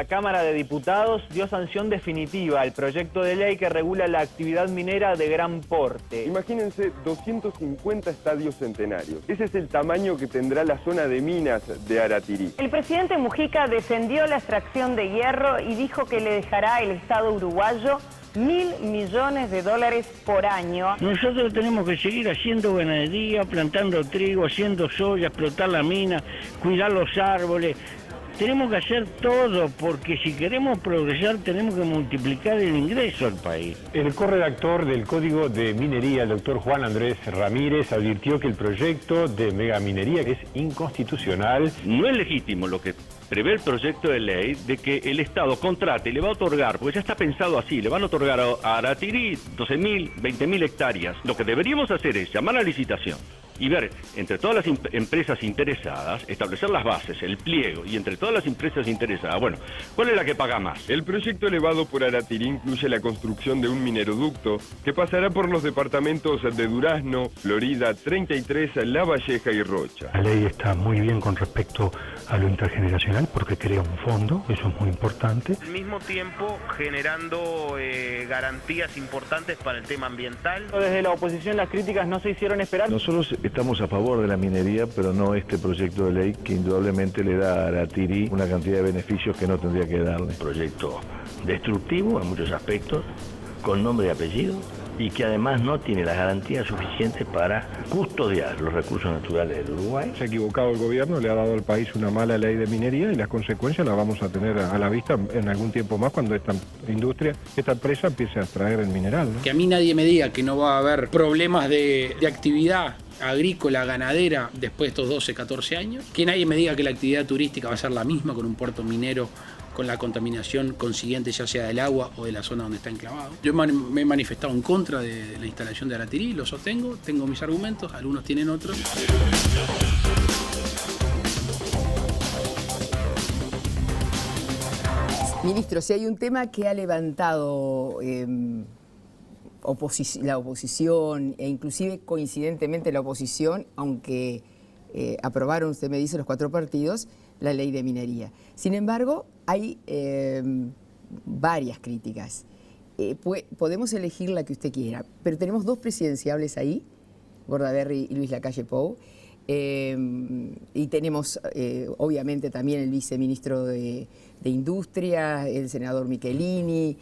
la Cámara de Diputados dio sanción definitiva al proyecto de ley que regula la actividad minera de gran porte. Imagínense 250 estadios centenarios. Ese es el tamaño que tendrá la zona de minas de Aratirí. El presidente Mujica defendió la extracción de hierro y dijo que le dejará el Estado uruguayo $1.000 millones por año. Nosotros tenemos que seguir haciendo ganadería, plantando trigo, haciendo soya, explotar la mina, cuidar los árboles. Tenemos que hacer todo, porque si queremos progresar tenemos que multiplicar el ingreso al país. El corredactor del Código de Minería, el doctor Juan Andrés Ramírez, advirtió que el proyecto de megaminería es inconstitucional. No es legítimo lo que prevé el proyecto de ley de que el Estado contrate y le va a otorgar, porque ya está pensado así, le van a otorgar a Aratirí 12.000, 20.000 hectáreas. Lo que deberíamos hacer es llamar a licitación y ver entre todas las empresas interesadas, establecer las bases, el pliego, y entre todas las empresas interesadas, bueno, ¿cuál es la que paga más? El proyecto elevado por Aratirí incluye la construcción de un mineroducto que pasará por los departamentos de Durazno, Florida, 33, La Valleja y Rocha. La ley está muy bien con respecto a lo intergeneracional porque crea un fondo, eso es muy importante. Al mismo tiempo generando garantías importantes para el tema ambiental. Desde la oposición las críticas no se hicieron esperar. Nosotros estamos a favor de la minería, pero no este proyecto de ley que indudablemente le da a Aratirí una cantidad de beneficios que no tendría que darle. Proyecto destructivo en muchos aspectos, con nombre y apellido, y que además no tiene las garantías suficientes para custodiar los recursos naturales del Uruguay. Se ha equivocado el gobierno, le ha dado al país una mala ley de minería y las consecuencias las vamos a tener a la vista en algún tiempo más cuando esta industria, esta empresa empiece a extraer el mineral, ¿no? Que a mí nadie me diga que no va a haber problemas de actividad agrícola, ganadera, después de estos 12, 14 años. Que nadie me diga que la actividad turística va a ser la misma con un puerto minero, con la contaminación consiguiente ya sea del agua o de la zona donde está enclavado. Yo me he manifestado en contra de la instalación de Aratirí, lo sostengo, tengo mis argumentos, algunos tienen otros. Ministro, si hay un tema que ha levantado la oposición e inclusive coincidentemente la oposición, aunque aprobaron, usted me dice, los 4 partidos, la ley de minería. Sin embargo, hay varias críticas. Podemos elegir la que usted quiera, pero tenemos 2 presidenciables ahí, Bordaberry y Luis Lacalle Pou, y tenemos obviamente también el viceministro de Industria, el senador Michelini,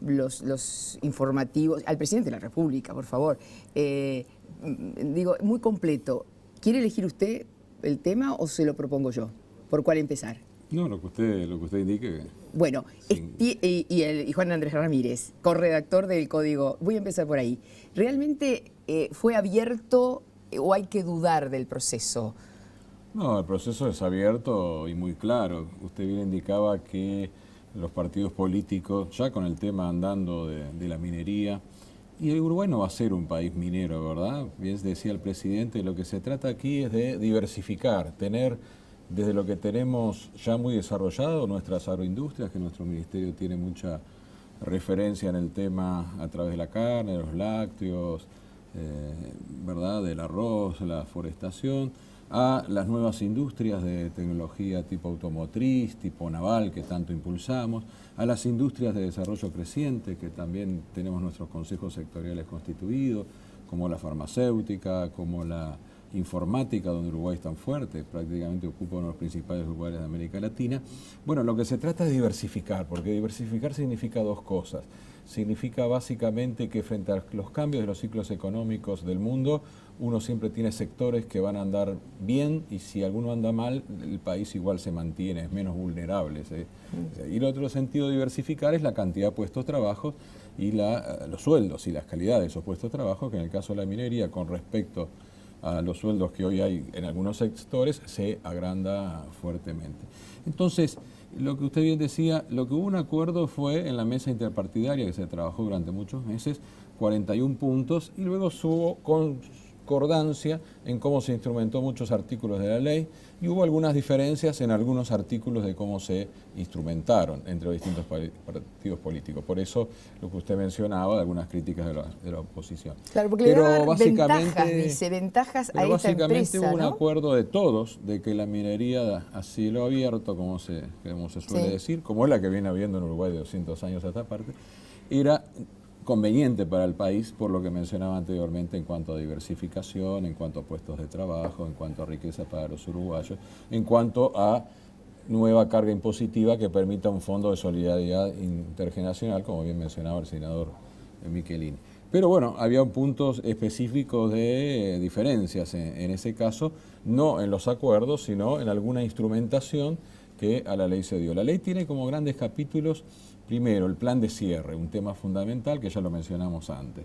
los informativos, al presidente de la República, por favor. Digo, muy completo. ¿Quiere elegir usted el tema o se lo propongo yo? ¿Por cuál empezar? No, lo que usted indique. Bueno, sí. y Juan Andrés Ramírez, corredactor del Código. Voy a empezar por ahí. ¿Realmente fue abierto o hay que dudar del proceso? No, el proceso es abierto y muy claro. Usted bien indicaba que los partidos políticos, ya con el tema andando de la minería, y el Uruguay no va a ser un país minero, ¿verdad? Bien decía el presidente, lo que se trata aquí es de diversificar, tener desde lo que tenemos ya muy desarrollado, nuestras agroindustrias, que nuestro ministerio tiene mucha referencia en el tema a través de la carne, de los lácteos, ¿verdad? Del arroz, la forestación, a las nuevas industrias de tecnología tipo automotriz, tipo naval, que tanto impulsamos, a las industrias de desarrollo creciente, que también tenemos nuestros consejos sectoriales constituidos, como la farmacéutica, como la informática, donde Uruguay es tan fuerte, prácticamente ocupa uno de los principales lugares de América Latina. Bueno, lo que se trata es diversificar, porque diversificar significa 2 cosas. Significa básicamente que frente a los cambios de los ciclos económicos del mundo, uno siempre tiene sectores que van a andar bien y si alguno anda mal, el país igual se mantiene, es menos vulnerable. Y el otro sentido de diversificar es la cantidad de puestos de trabajo y los sueldos y las calidades de esos puestos de trabajo, que en el caso de la minería, con respecto a los sueldos que hoy hay en algunos sectores, se agranda fuertemente. Entonces, lo que usted bien decía, lo que hubo un acuerdo fue en la mesa interpartidaria que se trabajó durante muchos meses, 41 puntos, y luego discordancia en cómo se instrumentó muchos artículos de la ley y hubo algunas diferencias en algunos artículos de cómo se instrumentaron entre los distintos partidos políticos. Por eso lo que usted mencionaba de algunas críticas de la oposición. Claro, porque le daban ventajas a esta empresa, hubo un ¿no? acuerdo de todos de que la minería a cielo abierto, como se suele decir, como es la que viene habiendo en Uruguay de 200 años a esta parte, era conveniente para el país, por lo que mencionaba anteriormente, en cuanto a diversificación, en cuanto a puestos de trabajo, en cuanto a riqueza para los uruguayos, en cuanto a nueva carga impositiva que permita un fondo de solidaridad intergeneracional, como bien mencionaba el senador Michelini. Pero bueno, había puntos específicos de diferencias en ese caso, no en los acuerdos, sino en alguna instrumentación que a la ley se dio. La ley tiene como grandes capítulos, primero, el plan de cierre, un tema fundamental que ya lo mencionamos antes.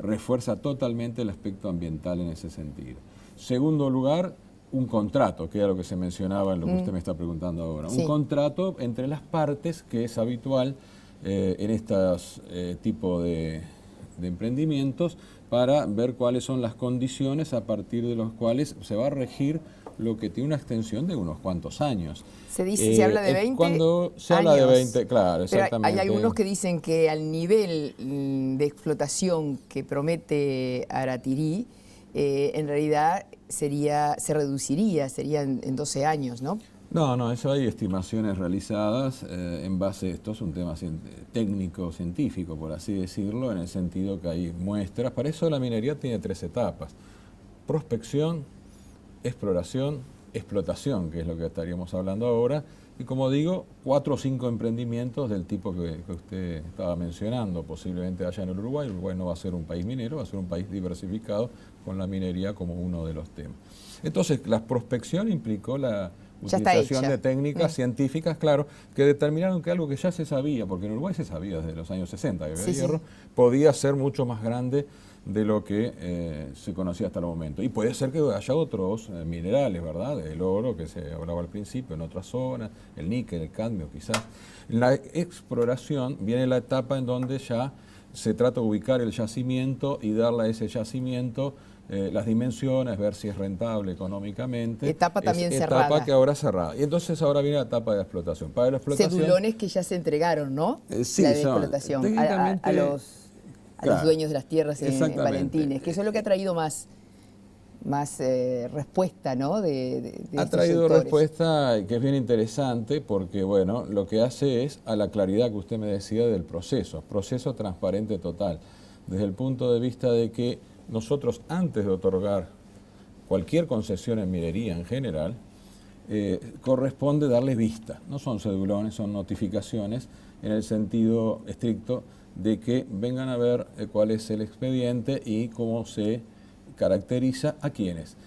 Refuerza totalmente el aspecto ambiental en ese sentido. Segundo lugar, un contrato, que era lo que se mencionaba en lo que usted me está preguntando ahora. Sí. Un contrato entre las partes, que es habitual en estos tipos de emprendimientos, para ver cuáles son las condiciones a partir de los cuales se va a regir lo que tiene una extensión de unos cuantos años. Se habla de 20 Cuando se habla de 20, claro, exactamente. Pero hay algunos que dicen que al nivel de explotación que promete Aratirí, en realidad se reduciría, serían en 12 años, ¿no? No, eso hay estimaciones realizadas en base a esto, es un tema técnico, científico, por así decirlo, en el sentido que hay muestras. Para eso la minería tiene 3 etapas: prospección, exploración, explotación, que es lo que estaríamos hablando ahora, y como digo, 4 o 5 emprendimientos del tipo que usted estaba mencionando, posiblemente allá en el Uruguay. El Uruguay no va a ser un país minero, va a ser un país diversificado con la minería como uno de los temas. Entonces, la prospección implicó la utilización de técnicas científicas, claro, que determinaron que algo que ya se sabía, porque en Uruguay se sabía desde los años 60 que el hierro podía ser mucho más grande de lo que se conocía hasta el momento. Y puede ser que haya otros minerales, ¿verdad? El oro, que se hablaba al principio, en otras zonas, el níquel, el cadmio, quizás. En la exploración viene la etapa en donde ya se trata de ubicar el yacimiento y darle a ese yacimiento las dimensiones, ver si es rentable económicamente. Etapa también cerrada. Etapa que ahora es cerrada. Y entonces ahora viene la etapa de la explotación. Para la explotación, cedulones que ya se entregaron, ¿no? Sí, la de explotación a los dueños de las tierras en Valentines, que eso es lo que ha traído más respuesta, ¿no? Ha traído respuesta que es bien interesante porque, bueno, lo que hace es a la claridad que usted me decía del proceso transparente total, desde el punto de vista de que nosotros, antes de otorgar cualquier concesión en minería en general, corresponde darle vista. No son cedulones, son notificaciones en el sentido estricto de que vengan a ver cuál es el expediente y cómo se caracteriza a quienes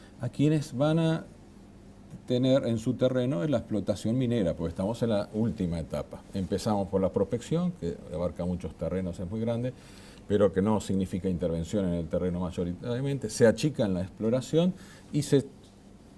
van a tener en su terreno la explotación minera, porque estamos en la última etapa. Empezamos por la prospección, que abarca muchos terrenos, es muy grande, pero que no significa intervención en el terreno mayoritariamente. Se achica en la exploración y se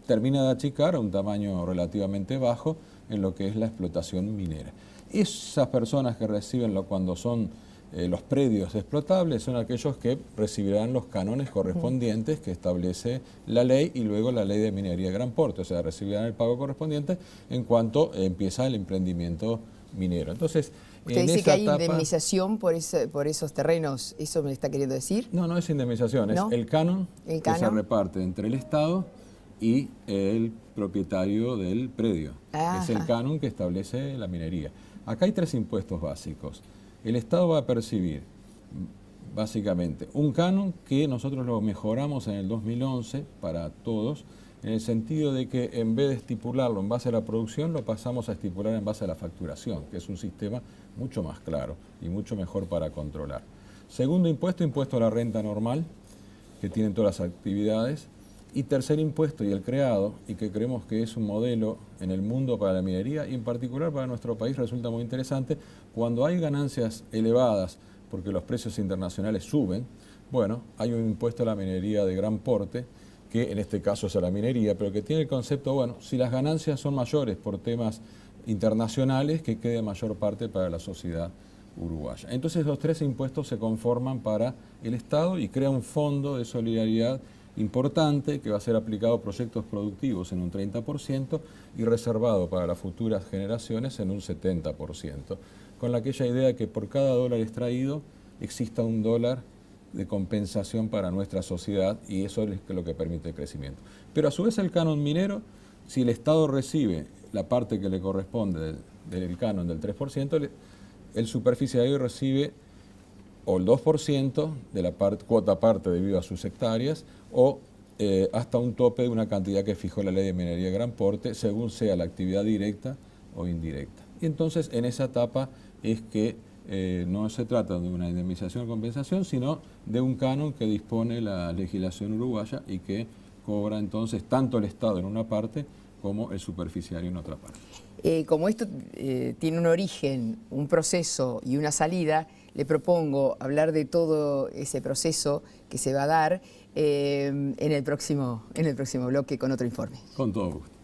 termina de achicar a un tamaño relativamente bajo en lo que es la explotación minera. Esas personas que reciben cuando son los predios explotables son aquellos que recibirán los cánones correspondientes que establece la ley y luego la ley de minería de gran porte, o sea, recibirán el pago correspondiente en cuanto empieza el emprendimiento minero. Entonces, usted dice que hay indemnización por esos terrenos, ¿eso me está queriendo decir? No es indemnización, ¿no? Es el canon que se reparte entre el Estado y el propietario del predio. Es el canon que establece la minería. Acá hay 3 impuestos básicos. El Estado va a percibir, básicamente, un canon que nosotros lo mejoramos en el 2011 para todos, en el sentido de que en vez de estipularlo en base a la producción, lo pasamos a estipular en base a la facturación, que es un sistema mucho más claro y mucho mejor para controlar. Segundo impuesto a la renta normal, que tienen todas las actividades. Y tercer impuesto, y el creado, y que creemos que es un modelo en el mundo para la minería, y en particular para nuestro país resulta muy interesante, cuando hay ganancias elevadas, porque los precios internacionales suben, bueno, hay un impuesto a la minería de gran porte, que en este caso es a la minería, pero que tiene el concepto, bueno, si las ganancias son mayores por temas internacionales, que quede mayor parte para la sociedad uruguaya. Entonces los 3 impuestos se conforman para el Estado y crea un fondo de solidaridad importante que va a ser aplicado a proyectos productivos en un 30% y reservado para las futuras generaciones en un 70%, con aquella idea de que por cada dólar extraído exista un dólar de compensación para nuestra sociedad, y eso es lo que permite el crecimiento. Pero a su vez el canon minero, si el Estado recibe la parte que le corresponde del canon del 3%, el superficiario recibe o el 2% de la cuota parte debido a sus hectáreas, o hasta un tope de una cantidad que fijó la ley de minería de gran porte, según sea la actividad directa o indirecta. Y entonces en esa etapa es que no se trata de una indemnización o compensación, sino de un canon que dispone la legislación uruguaya y que cobra entonces tanto el Estado en una parte como el superficiario en otra parte. Como esto tiene un origen, un proceso y una salida, le propongo hablar de todo ese proceso que se va a dar en el próximo bloque con otro informe. Con todo gusto.